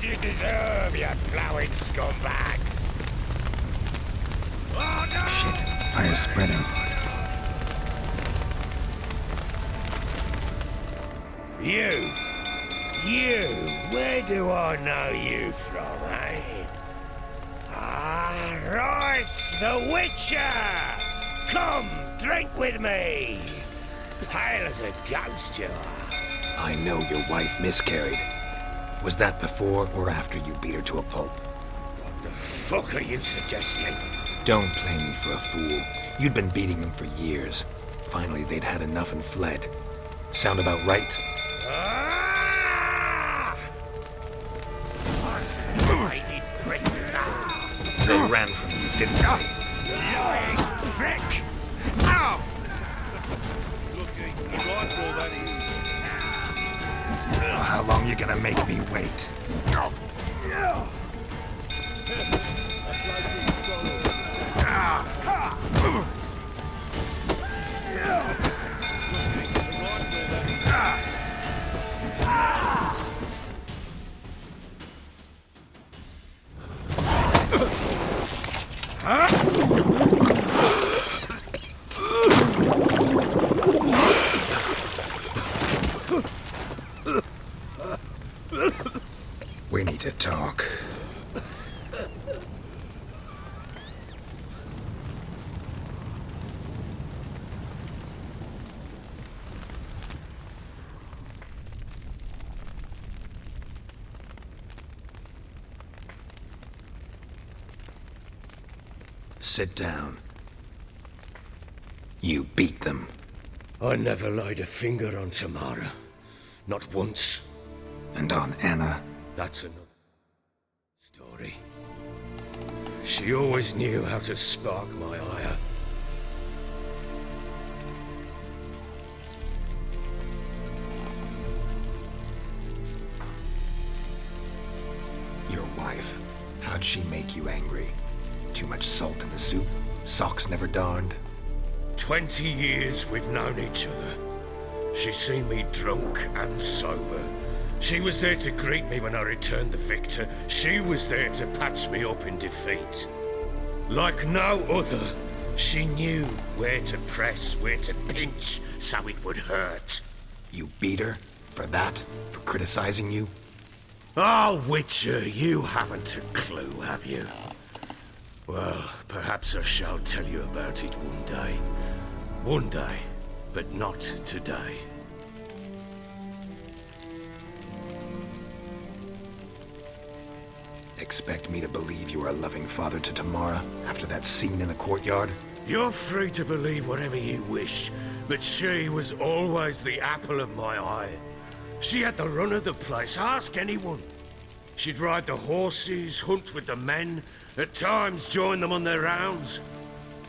as you deserve, you plowing scumbags! Oh, no! Shit, fire's spreading. You, where do I know you from, eh? Ah, right, the Witcher! Come, drink with me! Pale as a ghost you are. I know your wife miscarried. Was that before or after you beat her to a pulp? What the fuck are you suggesting? Don't play me for a fool. You'd been beating them for years. Finally, they'd had enough and fled. Sound about right? Mighty prick! They ran from you, didn't they? Lying prick! Ow! Well, how long you gonna make me wait? We need to talk. Sit down. You beat them. I never laid a finger on Tamara. Not once. And on Anna. That's another story. She always knew how to spark my ire. Your wife. How'd she make you angry? Too much salt in the soup? Socks never darned? 20 years we've known each other. She's seen me drunk and sober. She was there to greet me when I returned the victor. She was there to patch me up in defeat. Like no other, she knew where to press, where to pinch, so it would hurt. You beat her? For that? For criticizing you? Oh, Witcher, you haven't a clue, have you? Well, perhaps I shall tell you about it one day. One day, but not today. Expect me to believe you are a loving father to Tamara after that scene in the courtyard? You're free to believe whatever you wish, but she was always the apple of my eye. She had the run of the place, ask anyone. She'd ride the horses, hunt with the men, at times join them on their rounds.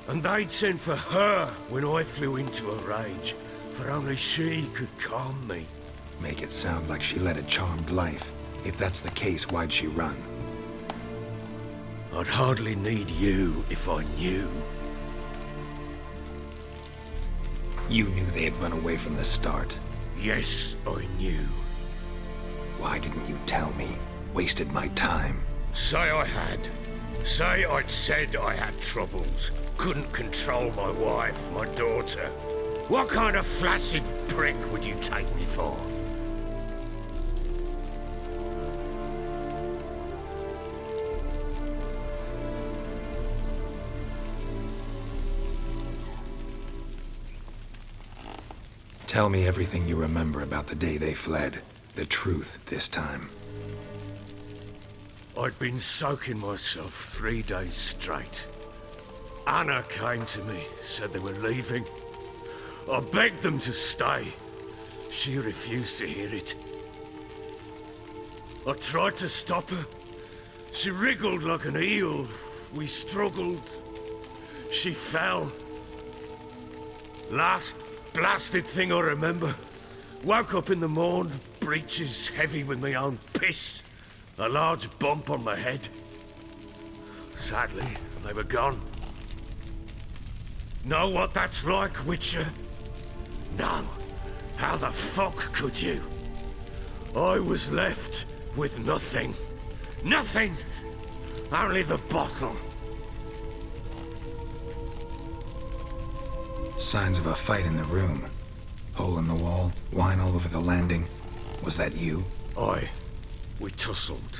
And they'd send for her when I flew into a rage, for only she could calm me. Make it sound like she led a charmed life. If that's the case, why'd she run? I'd hardly need you if I knew. You knew they had run away from the start. Yes, I knew. Why didn't you tell me? Wasted my time. Say I had. Say I'd said I had troubles. Couldn't control my wife, my daughter. What kind of flaccid prick would you take me for? Tell me everything you remember about the day they fled. The truth this time. I'd been soaking myself 3 days straight. Anna came to me, said they were leaving. I begged them to stay. She refused to hear it. I tried to stop her. She wriggled like an eel. We struggled. She fell. Last blasted thing I remember. Woke up in the morn, breeches heavy with my own piss. A large bump on my head. Sadly, they were gone. Know what that's like, Witcher? No. How the fuck could you? I was left with nothing. Nothing! Only the bottle. Signs of a fight in the room. Hole in the wall, wine all over the landing. Was that you? Aye. We tussled.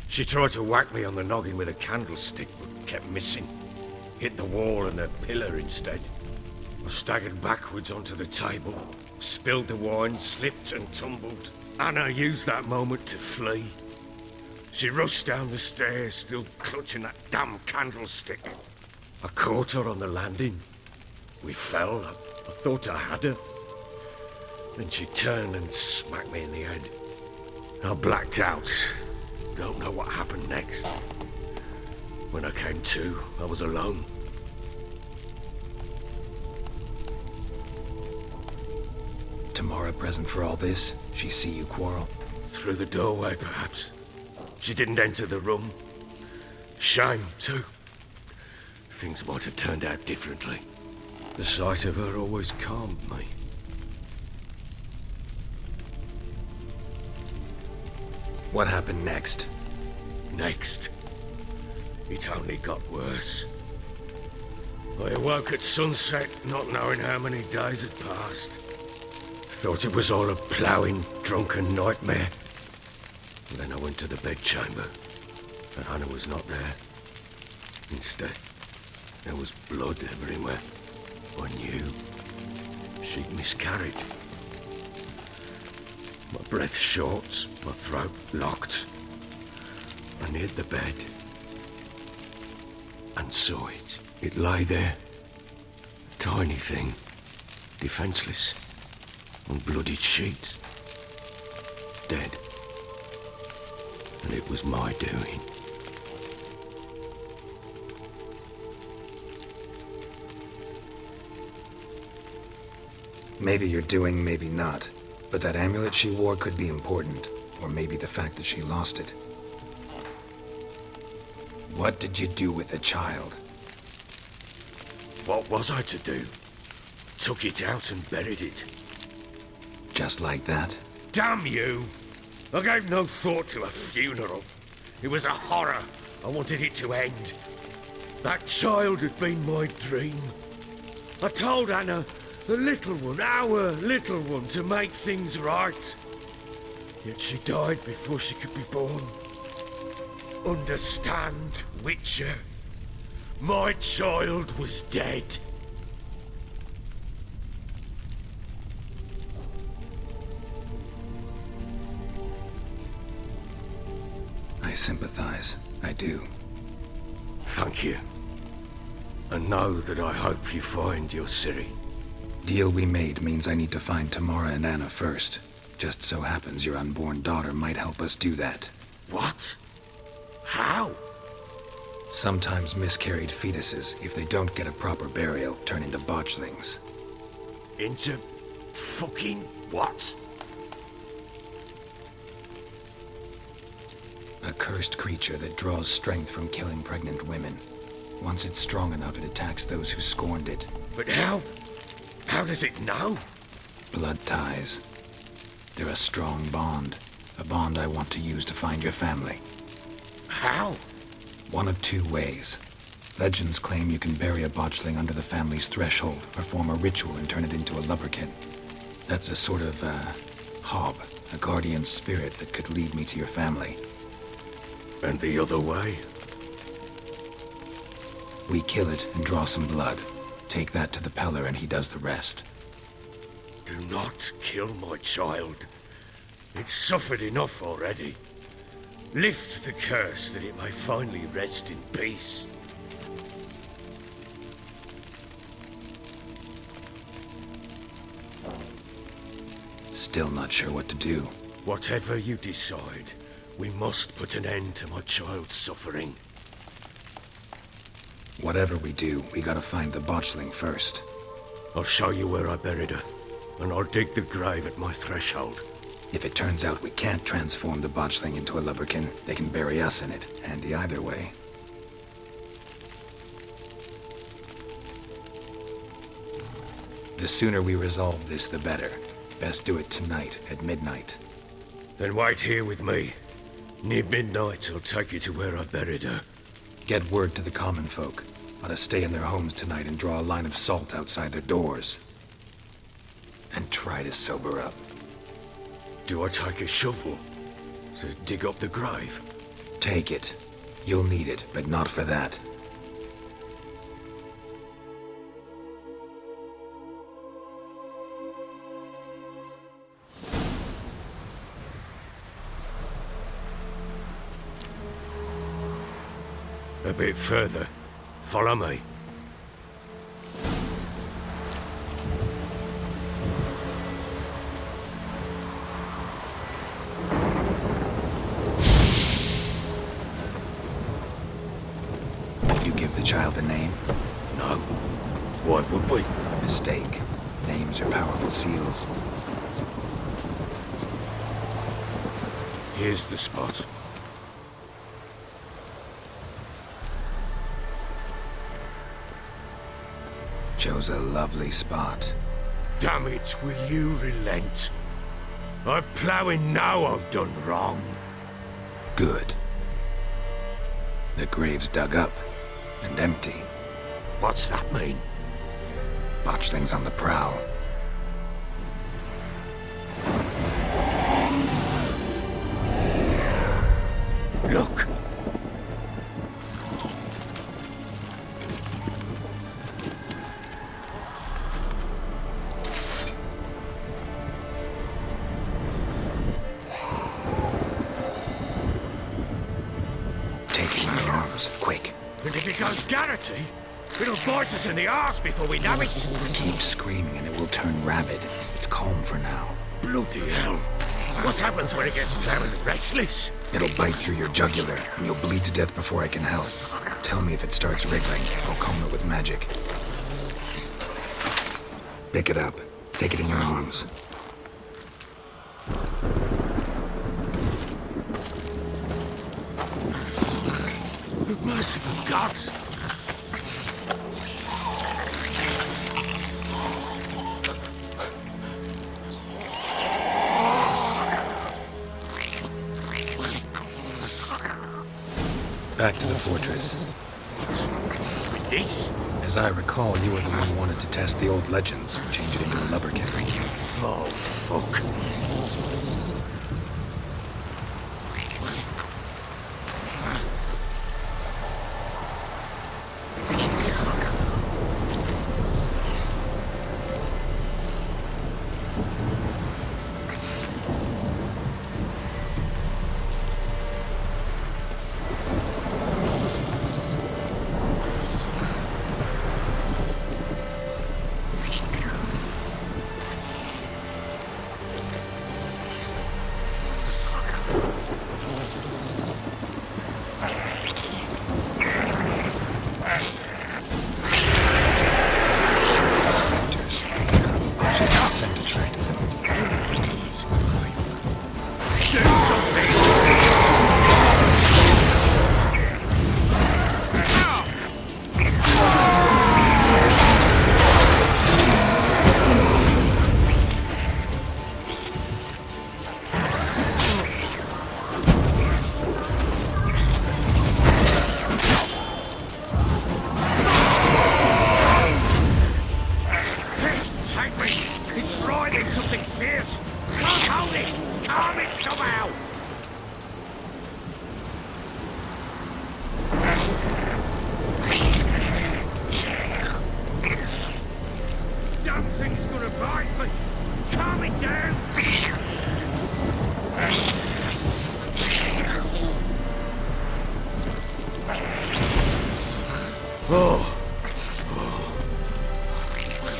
She tried to whack me on the noggin with a candlestick, but kept missing. Hit the wall and a pillar instead. I staggered backwards onto the table, spilled the wine, slipped and tumbled. Anna used that moment to flee. She rushed down the stairs, still clutching that damn candlestick. I caught her on the landing. We fell. I thought I had her. Then she turned and smacked me in the head. I blacked out. Don't know what happened next. When I came to, I was alone. Tamara present for all this? She see you quarrel? Through the doorway, perhaps. She didn't enter the room. Shame, too. Things might have turned out differently. The sight of her always calmed me. What happened next? Next, it only got worse. I awoke at sunset, not knowing how many days had passed. Thought it was all a ploughing, drunken nightmare. And then I went to the bedchamber, and Anna was not there. Instead, there was blood everywhere. I knew she'd miscarried. My breath short, my throat locked. I neared the bed and saw it. It lay there, a tiny thing, defenseless, on bloodied sheets, dead. And it was my doing. Maybe you're doing, maybe not. But that amulet she wore could be important. Or maybe the fact that she lost it. What did you do with the child? What was I to do? Took it out and buried it. Just like that? Damn you! I gave no thought to a funeral. It was a horror. I wanted it to end. That child had been my dream. I told Anna, the little one, our little one, to make things right. Yet she died before she could be born. Understand, Witcher? My child was dead. I sympathize. I do. Thank you. And know that I hope you find your Ciri. Deal we made means I need to find Tamara and Anna first. Just so happens your unborn daughter might help us do that. What? How? Sometimes miscarried fetuses, if they don't get a proper burial, turn into botchlings. Into fucking what? A cursed creature that draws strength from killing pregnant women. Once it's strong enough, it attacks those who scorned it. But how? How does it know? Blood ties. They're a strong bond. A bond I want to use to find your family. How? One of two ways. Legends claim you can bury a botchling under the family's threshold, perform a ritual and turn it into a lubberkin. That's a sort of, hob, a guardian spirit that could lead me to your family. And the other way? We kill it and draw some blood. Take that to the Peller and he does the rest. Do not kill my child. It's suffered enough already. Lift the curse that it may finally rest in peace. Still not sure what to do. Whatever you decide, we must put an end to my child's suffering. Whatever we do, we gotta find the botchling first. I'll show you where I buried her, and I'll dig the grave at my threshold. If it turns out we can't transform the botchling into a lubberkin, they can bury us in it. Handy either way. The sooner we resolve this, the better. Best do it tonight, at midnight. Then wait here with me. Near midnight, I'll take you to where I buried her. Get word to the common folk. Ought to stay in their homes tonight and draw a line of salt outside their doors. And try to sober up. Do I take a shovel to dig up the grave? Take it. You'll need it, but not for that. A bit further. Follow me. You give the child a name? No. Why would we? Mistake. Names are powerful seals. Here's the spot. Chose a lovely spot. Damn it, will you relent? I'm ploughing now I've done wrong. Good. The grave's dug up and empty. What's that mean? Botchling's on the prowl. Look! Take it in your arms, quick. And if it goes Garrity, it'll bite us in the arse before we know it. Keep screaming and it will turn rabid. It's calm for now. Bloody hell. What happens when it gets plowing restless? It'll bite through your jugular and you'll bleed to death before I can help. Tell me if it starts wriggling. I'll calm it with magic. Pick it up. Take it in your arms. Merciful gods! Back to the fortress. What? With this? As I recall, you were the one who wanted to test the old legends, change it into a lubberkin. Oh, fuck.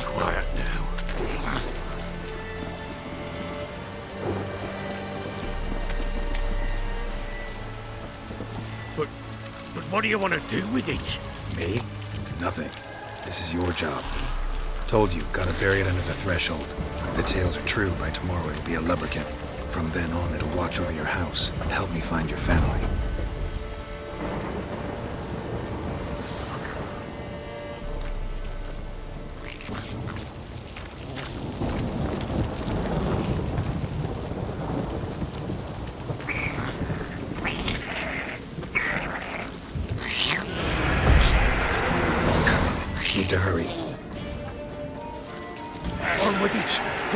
Quiet now. But what do you want to do with it? Me? Nothing. This is your job. Told you, gotta bury it under the threshold. If the tales are true, by tomorrow it'll be a lubberkin. From then on, it'll watch over your house and help me find your family.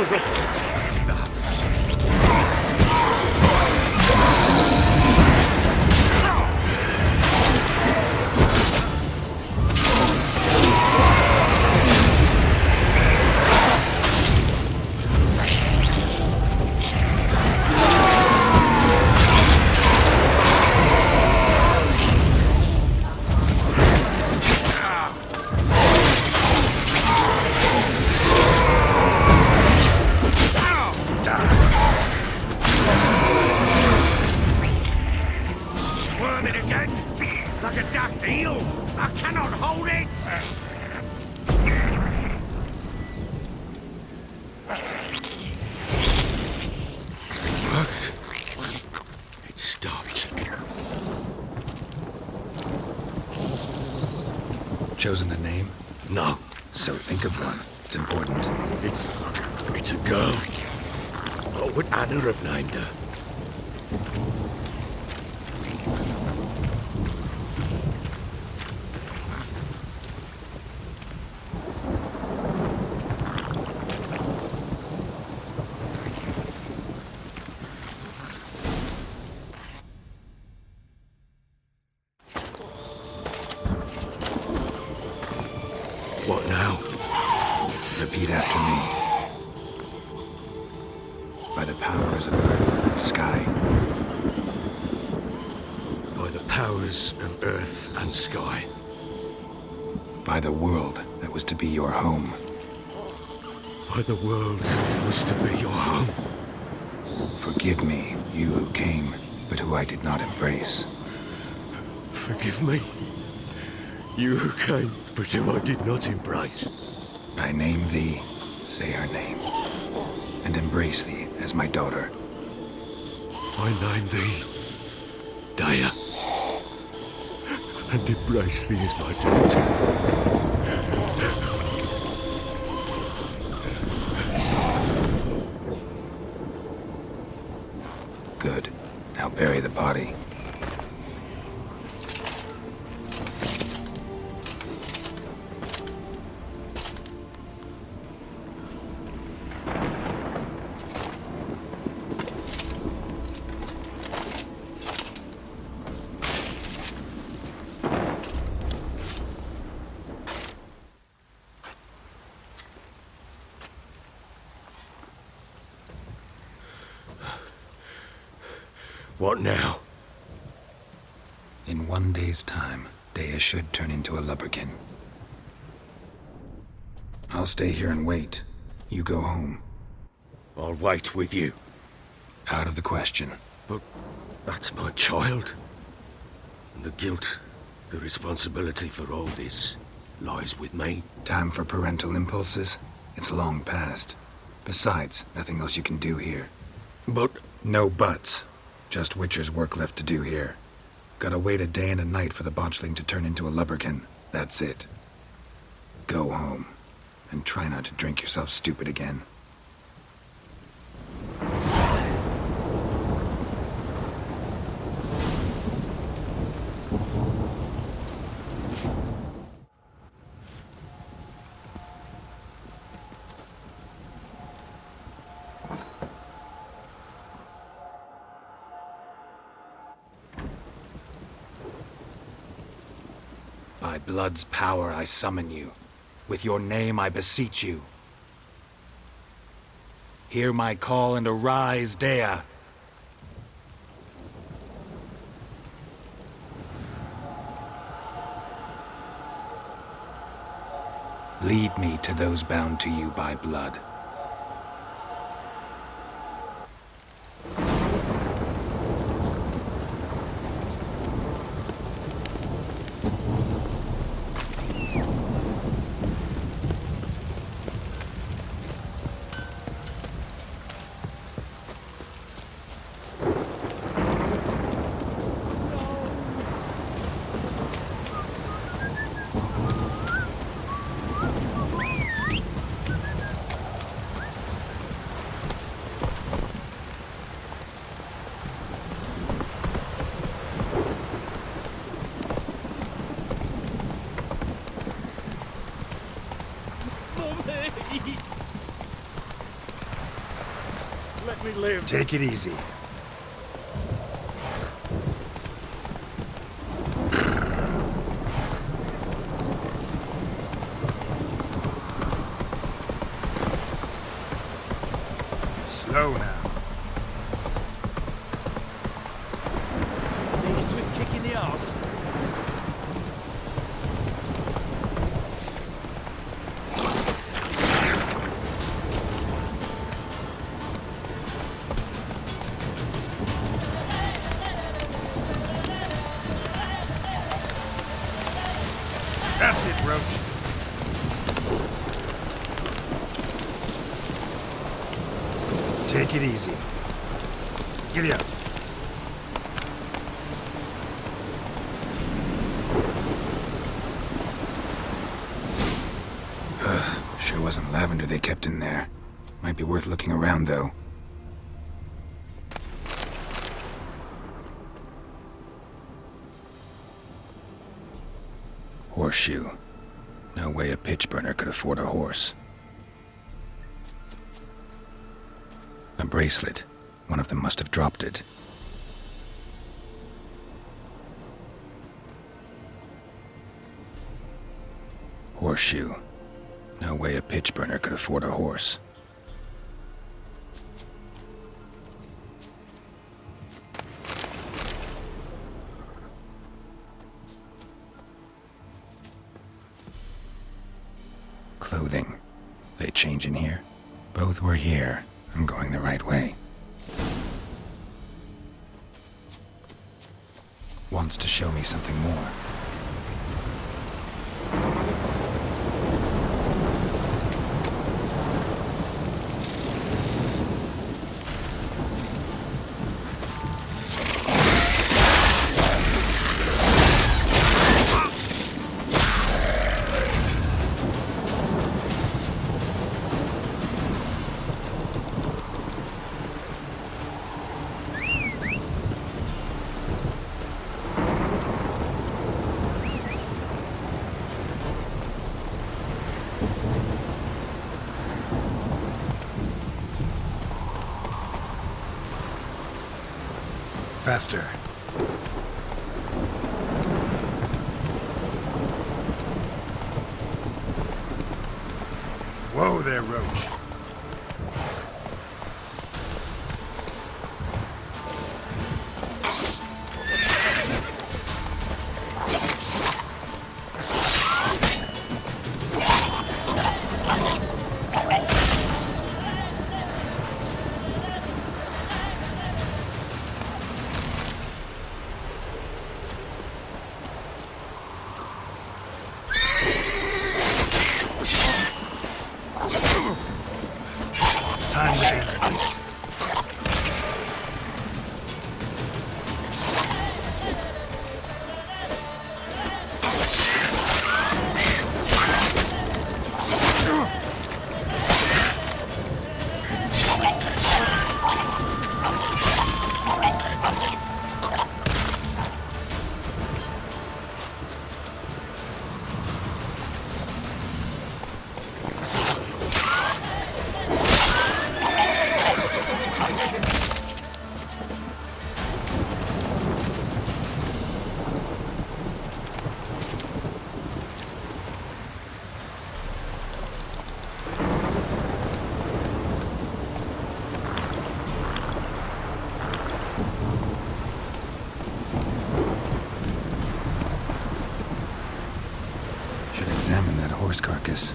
corrupt devours. Squirming again, like a daft eel. I cannot hold it. Worked. It stopped. Chosen a name? No, So think of one. It's important. it's a girl. What would Anna have named her? What now? Repeat after me. By the powers of earth and sky. By the powers of earth and sky. By the world that was to be your home. By the world that was to be your home. Forgive me, you who came, but who I did not embrace. Forgive me. You who came, but who I did not embrace. I name thee, say her name, and embrace thee as my daughter. I name thee Daya, and embrace thee as my daughter. Good. Now bury the body. What now? In 1 day's time, Dea should turn into a lubberkin. I'll stay here and wait. You go home. I'll wait with you. Out of the question. But that's my child. And the guilt, the responsibility for all this lies with me. Time for parental impulses? It's long past. Besides, nothing else you can do here. But No buts. Just Witcher's work left to do here. Gotta wait a day and a night for the botchling to turn into a lubberkin. That's it. Go home. And try not to drink yourself stupid again. By blood's power I summon you. With your name I beseech you. Hear my call and arise, Dea. Lead me to those bound to you by blood. live. Take it easy. Slow now. Need a swift kick in the arse. That's it, Roach. Take it easy. Giddy up. Sure wasn't lavender they kept in there. Might be worth looking around, though. Horseshoe. No way a pitch burner could afford a horse. A bracelet. One of them must have dropped it. Horseshoe. No way a pitch burner could afford a horse. Clothing. They change in here? Both were here. I'm going the right way. Wants to show me something more. Faster. Whoa there, Roach. Time to end this. Examine that horse carcass.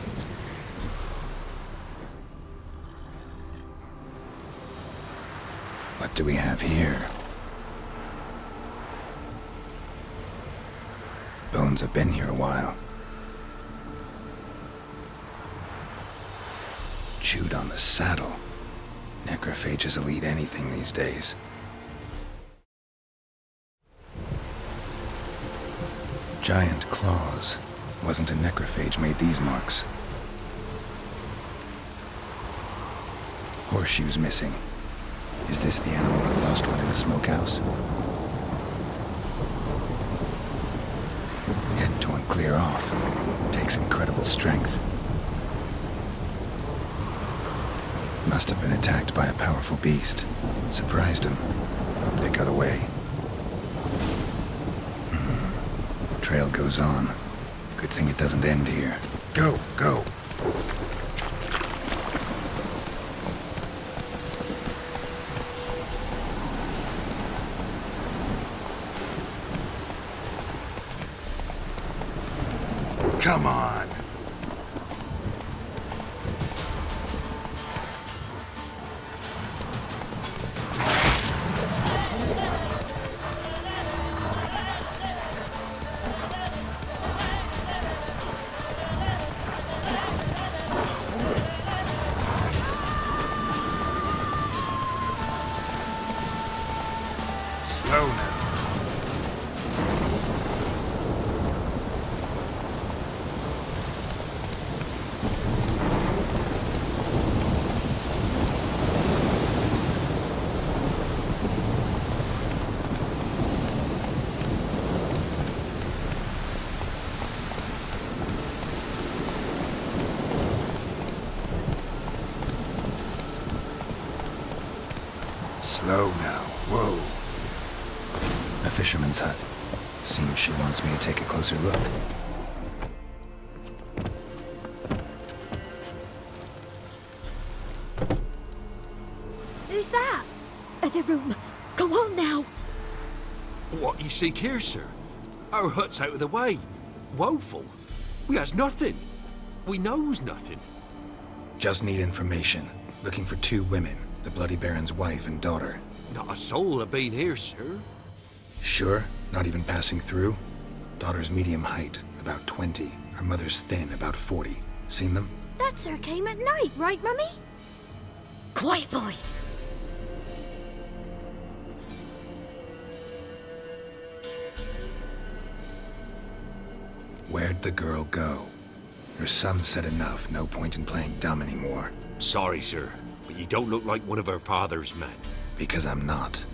What do we have here? Bones have been here a while. Chewed on the saddle. Necrophages will eat anything these days. Giant claws. Wasn't a necrophage made these marks. Horseshoes missing. Is this the animal that lost one in the smokehouse? Head torn clear off. Takes incredible strength. Must have been attacked by a powerful beast. Surprised him. Hope they got away. Trail goes on. Good thing it doesn't end here. Go, go. Come on. Slow now. Slow now. Whoa. A fisherman's hut. Seems she wants me to take a closer look. Who's that? The room. Go on now. What you seek here, sir? Our hut's out of the way. Woeful. We has nothing. We knows nothing. Just need information. Looking for 2 women. The Bloody Baron's wife and daughter. Not a soul have been here, sir. Sure? Not even passing through? Daughter's medium height, about 20. Her mother's thin, about 40. Seen them? That sir came at night, right, Mummy? Quiet, boy. Where'd the girl go? Her son said enough, no point in playing dumb anymore. Sorry, sir, but you don't look like one of her father's men. Because I'm not.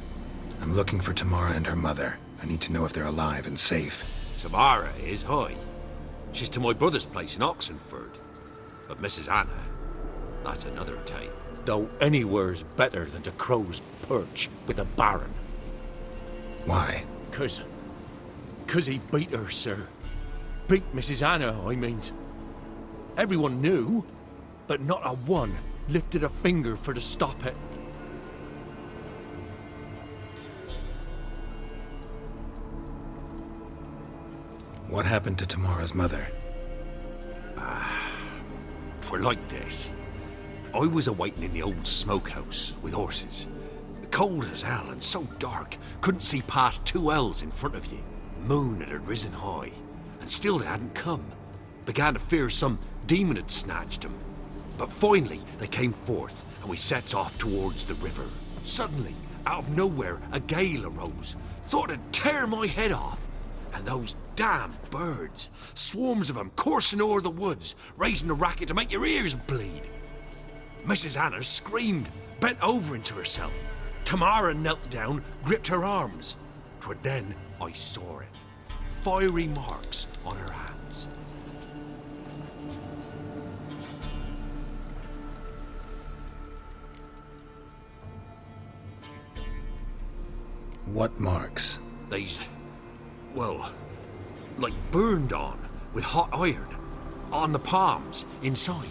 I'm looking for Tamara and her mother. I need to know if they're alive and safe. Tamara is, hi. She's to my brother's place in Oxenford. But Mrs. Anna, that's another tale. Though anywhere's better than to Crow's Perch with a baron. Why? Cause he beat her, sir. Beat Mrs. Anna, I means. Everyone knew, but not a one lifted a finger for to stop it. What happened to Tamara's mother? Twere like this. I was awaiting in the old smokehouse with horses. Cold as hell and so dark, couldn't see past 2 ells in front of you. Moon had risen high, and still they hadn't come. Began to fear some demon had snatched them. But finally they came forth, and we sets off towards the river. Suddenly, out of nowhere, a gale arose. Thought it'd tear my head off. And those damn birds, swarms of them coursing o'er the woods, raising a racket to make your ears bleed. Mrs. Anna screamed, bent over into herself. Tamara knelt down, gripped her arms. 'Twere then I saw it. Fiery marks on her hands. What marks? They's, well, like burned on with hot iron. On the palms, inside.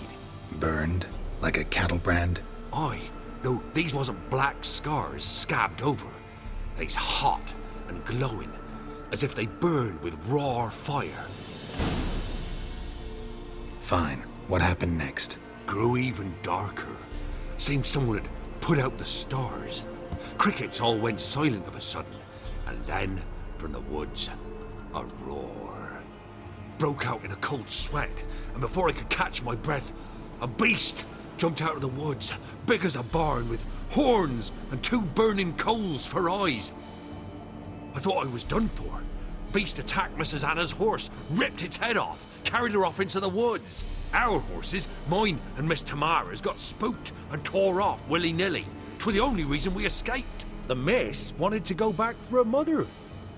Burned? Like a cattle brand? Aye, though these wasn't black scars scabbed over. They's hot and glowing, as if they burned with raw fire. Fine. What happened next? Grew even darker. Seemed someone had put out the stars. Crickets all went silent of a sudden, and then, from the woods, a roar. Broke out in a cold sweat, and before I could catch my breath, a beast jumped out of the woods, big as a barn, with horns and 2 burning coals for eyes. I thought I was done for. Beast attacked Mrs. Anna's horse, ripped its head off, carried her off into the woods. Our horses, mine and Miss Tamara's, got spooked and tore off willy-nilly. 'Twere the only reason we escaped. The miss wanted to go back for her mother,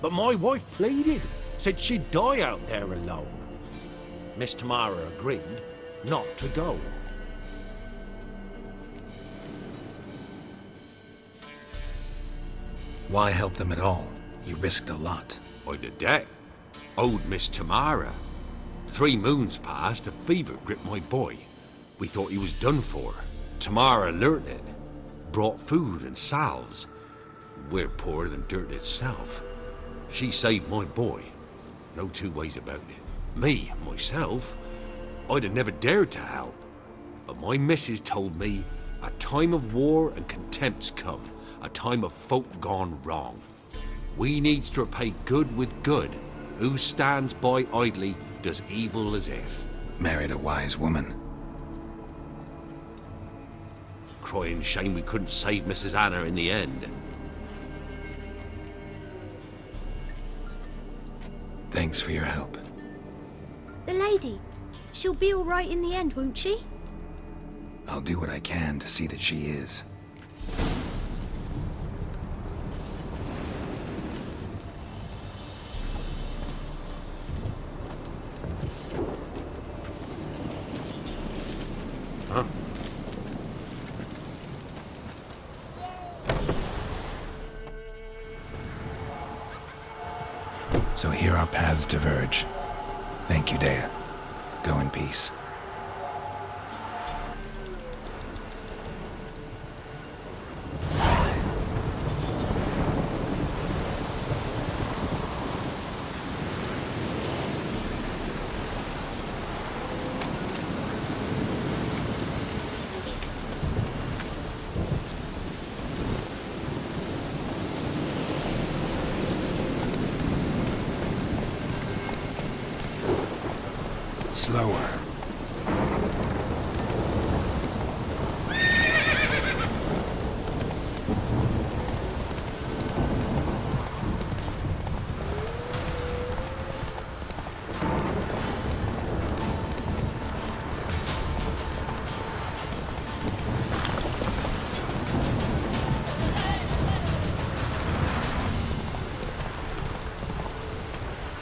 but my wife pleaded, said she'd die out there alone. Miss Tamara agreed not to go. Why help them at all? You risked a lot. I did that. Owed Miss Tamara. 3 moons passed, a fever gripped my boy. We thought he was done for. Tamara alerted. Brought food and salves. We're poorer than dirt itself. She saved my boy. No 2 ways about it. Me, myself, I'd have never dared to help. But my missus told me a time of war and contempt's come. A time of folk gone wrong. We needs to repay good with good. Who stands by idly does evil as if. Married a wise woman. Crying shame we couldn't save Mrs. Anna in the end. Thanks for your help. The lady. She'll be all right in the end, won't she? I'll do what I can to see that she is. Huh? So here our paths diverge. Thank you, Dea. Go in peace. Slower.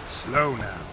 Slow now.